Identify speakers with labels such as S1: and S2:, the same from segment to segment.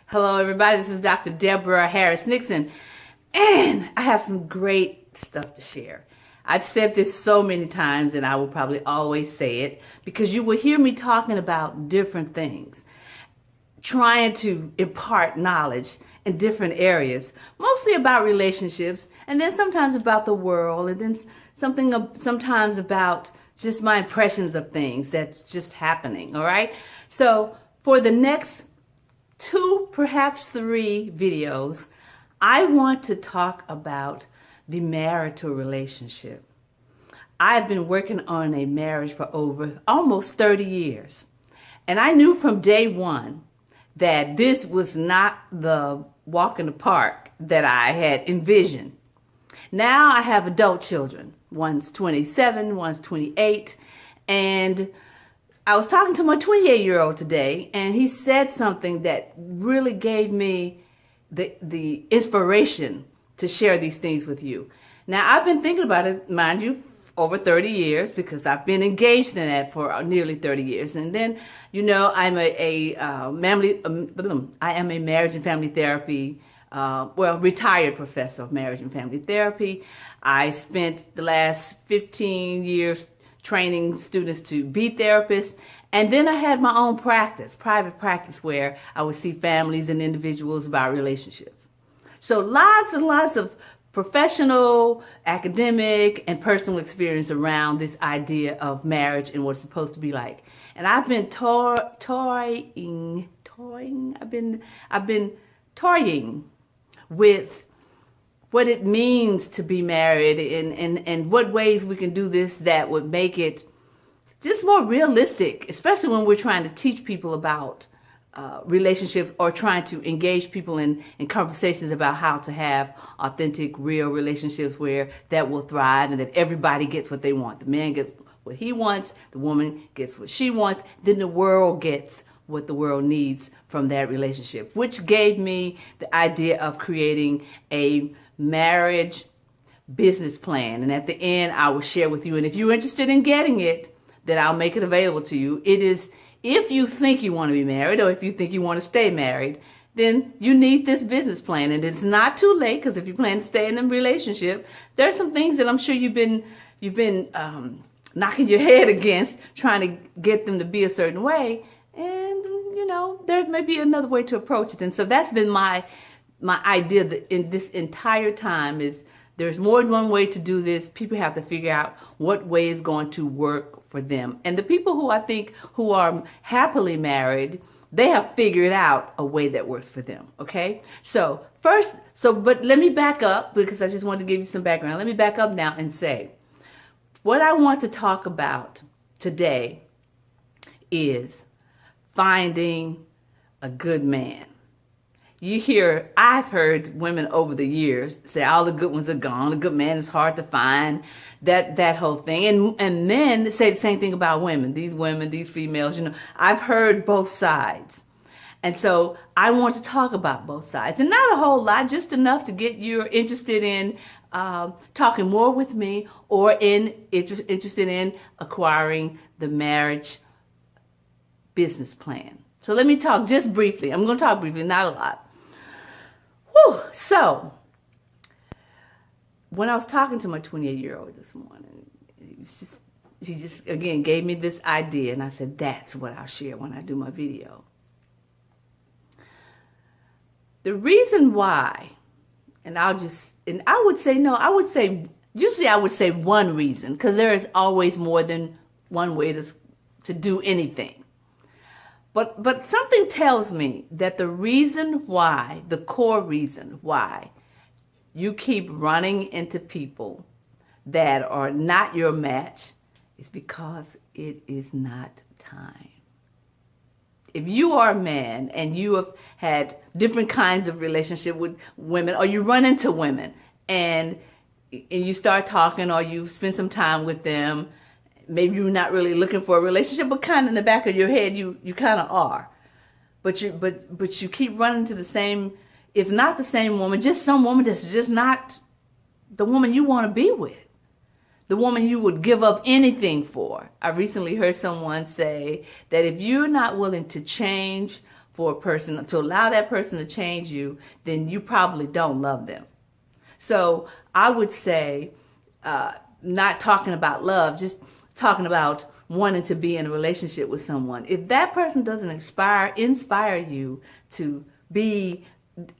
S1: Hello, everybody. This is Dr. Deborah Harris Nixon, and I have some great stuff to share. I've said this so many times, and I will probably always say it because you will hear me talking about different things, trying to impart knowledge in different areas, mostly about relationships, and then sometimes about the world, and then sometimes about just my impressions of things that's just happening. All right. So for the next 2, perhaps 3 videos, I want to talk about the marital relationship. I've been working on a marriage for over almost 30 years. And I knew from day one that this was not the walk in the park that I had envisioned. Now I have adult children. One's 27, one's 28, and I was talking to my 28-year-old today, and he said something that really gave me the inspiration to share these things with you. Now, I've been thinking about it, mind you, over 30 years, because I've been engaged in that for nearly 30 years. And then, I am a marriage and family therapy, retired professor of marriage and family therapy. I spent the last 15 years training students to be therapists. And then I had my own practice, private practice, where I would see families and individuals about relationships. So lots and lots of professional, academic, and personal experience around this idea of marriage and what it's supposed to be like. And I've been I've been toying with what it means to be married and what ways we can do this that would make it just more realistic, especially when we're trying to teach people about relationships or trying to engage people in conversations about how to have authentic, real relationships where that will thrive and that everybody gets what they want. The man gets what he wants, the woman gets what she wants, then the world gets what the world needs from that relationship, which gave me the idea of creating a marriage business plan. And at the end, I will share with you. And if you're interested in getting it, then I'll make it available to you. It is, if you think you want to be married or if you think you want to stay married, then you need this business plan. And it's not too late, because if you plan to stay in a relationship, there are some things that I'm sure you've been knocking your head against, trying to get them to be a certain way. And, there may be another way to approach it. And so that's been my idea that in this entire time is there's more than one way to do this. People have to figure out what way is going to work for them. And the people who I think who are happily married, they have figured out a way that works for them. Okay. But let me back up, because I just wanted to give you some background. Let me back up now and say what I want to talk about today is finding a good man. I've heard women over the years say all the good ones are gone. The good man is hard to find, that whole thing. And men say the same thing about women, these females, I've heard both sides. And so I want to talk about both sides, and not a whole lot, just enough to get you interested in talking more with me, or interested in acquiring the marriage business plan. So let me talk just briefly. I'm going to talk briefly, not a lot. So when I was talking to my 28-year-old this morning, she just again gave me this idea, and I said, that's what I'll share when I do my video. The reason why, usually I would say one reason, because there is always more than one way to do anything. But something tells me that the core reason why you keep running into people that are not your match is because it is not time. If you are a man and you have had different kinds of relationship with women, or you run into women and you start talking, or you spend some time with them, maybe you're not really looking for a relationship, but kind of in the back of your head, you kind of are. But you keep running to the same, if not the same woman, just some woman that's just not the woman you want to be with. the woman you would give up anything for. I recently heard someone say that if you're not willing to change for a person, to allow that person to change you, then you probably don't love them. So I would say, not talking about love, just talking about wanting to be in a relationship with someone. If that person doesn't inspire you to be,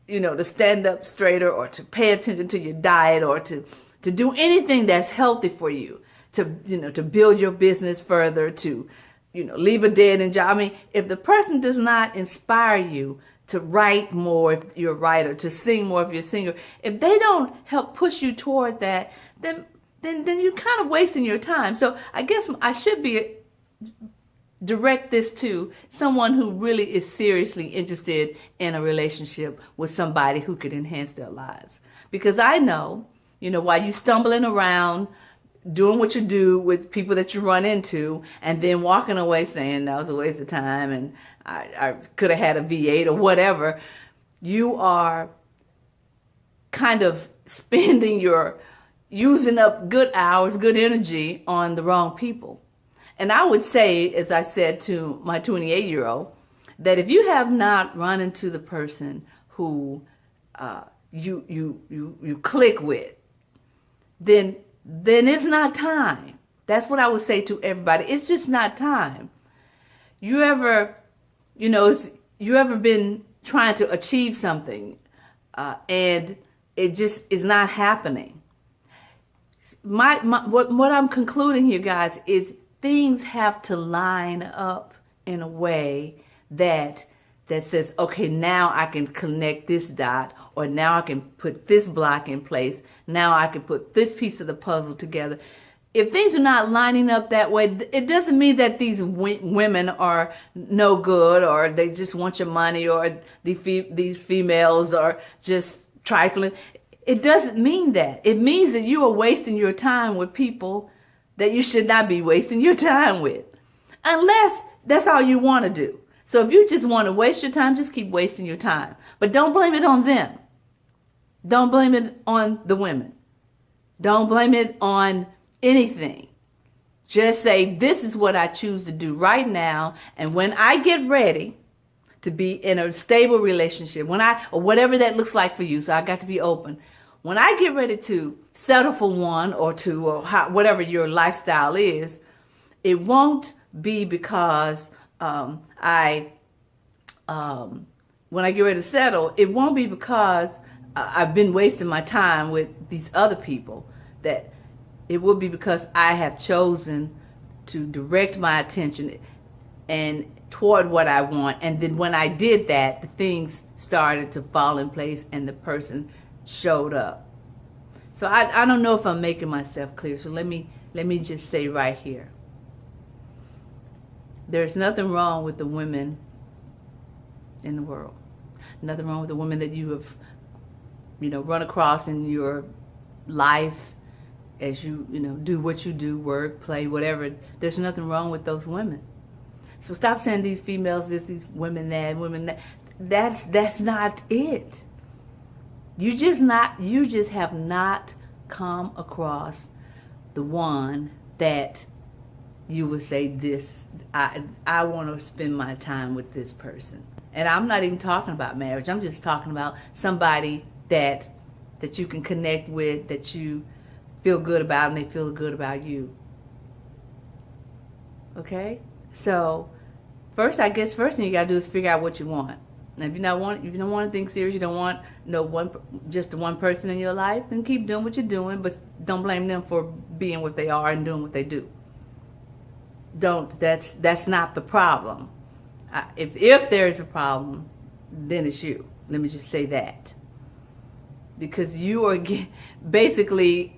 S1: to stand up straighter, or to pay attention to your diet, or to do anything that's healthy for you, to build your business further, to, leave a dead end job. I mean, if the person does not inspire you to write more if you're a writer, to sing more if you're a singer, if they don't help push you toward that, then you're kind of wasting your time. So I guess I should direct this to someone who really is seriously interested in a relationship with somebody who could enhance their lives. Because I know, while you're stumbling around, doing what you do with people that you run into, and then walking away saying that was a waste of time and I could have had a V8 or whatever, you are kind of using up good hours, good energy on the wrong people. And I would say, as I said to my 28-year-old, that if you have not run into the person who you click with, then it's not time. That's what I would say to everybody. It's just not time. You ever been trying to achieve something and it just is not happening? What I'm concluding here, guys, is things have to line up in a way that says, okay, now I can connect this dot, or now I can put this block in place. Now I can put this piece of the puzzle together. If things are not lining up that way, it doesn't mean that these women are no good, or they just want your money, or these females are just trifling. It doesn't mean that. It means that you are wasting your time with people that you should not be wasting your time with, unless that's all you want to do. So if you just want to waste your time, just keep wasting your time. But don't blame it on them. Don't blame it on the women. Don't blame it on anything. Just say, this is what I choose to do right now. And when I get ready to be in a stable relationship, or whatever that looks like for you, so I got to be open. When I get ready to settle for one or two, or whatever your lifestyle is, it won't be because when I get ready to settle, it won't be because I've been wasting my time with these other people. That it will be because I have chosen to direct my attention and toward what I want. And then when I did that, the things started to fall in place and the person showed up. So I don't know if I'm making myself clear. So let me just say right here. There's nothing wrong with the women in the world. Nothing wrong with the women that you have, run across in your life as you, do what you do, work, play, whatever. There's nothing wrong with those women. So stop saying these females this, these women that, women that. That's not it. You just have not come across the one that you would say, this, I want to spend my time with this person. And I'm not even talking about marriage. I'm just talking about somebody that you can connect with, that you feel good about, and they feel good about you. Okay? So first thing you gotta do is figure out what you want. Now, if you don't want anything serious, you don't want just one person in your life, then keep doing what you're doing, but don't blame them for being what they are and doing what they do. That's not the problem. If there's a problem, then it's you. Let me just say that. Because you are basically,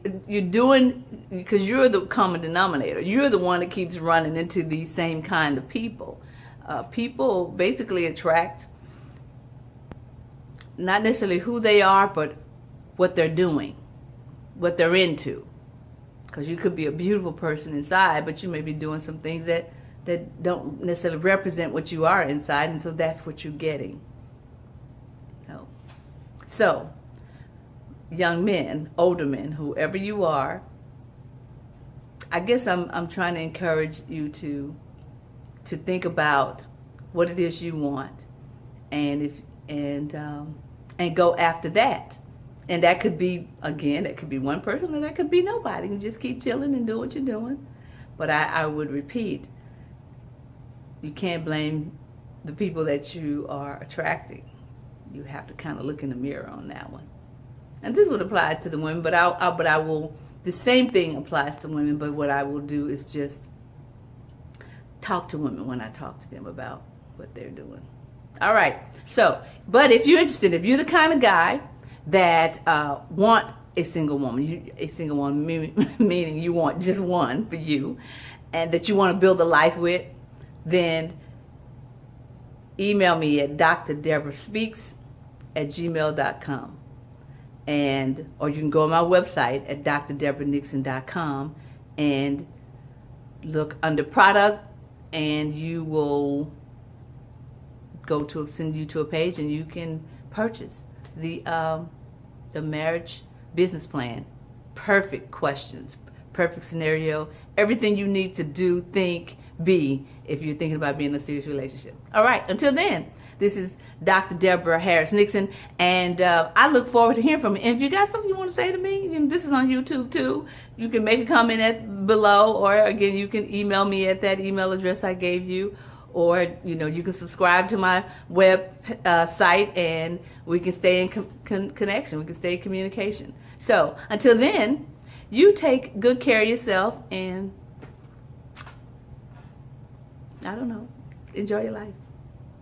S1: because you're the common denominator. You're the one that keeps running into these same kind of people. People basically attract not necessarily who they are, but what they're doing, what they're into. Because you could be a beautiful person inside, but you may be doing some things that don't necessarily represent what you are inside, and so that's what you're getting. So, young men, older men, whoever you are, I guess I'm trying to encourage you to think about what it is you want, and go after that. And that could be, again, that could be one person, or that could be nobody. You just keep chilling and do what you're doing. But I would repeat, you can't blame the people that you are attracting. You have to kind of look in the mirror on that one. And this would apply to the women, but I will. The same thing applies to women. But what I will do is just talk to women when I talk to them about what they're doing. All right. So, but if you're interested, if you're the kind of guy that want a single woman, meaning you want just one for you, and that you want to build a life with, then email me at drdeborahspeaks@gmail.com. Or you can go on my website at drdeborah.nixon.com and look under product, and you will send you to a page, and you can purchase the marriage business plan. Perfect questions, perfect scenario, everything you need to do, think, be if you're thinking about being in a serious relationship. All right, until then, this is Dr. Deborah Harris Nixon, and I look forward to hearing from you. And if you got something you want to say to me, this is on YouTube too. You can make a comment below, or again, you can email me at that email address I gave you, or you can subscribe to my web site, and we can stay in connection. We can stay in communication. So until then, you take good care of yourself, and I don't know, enjoy your life.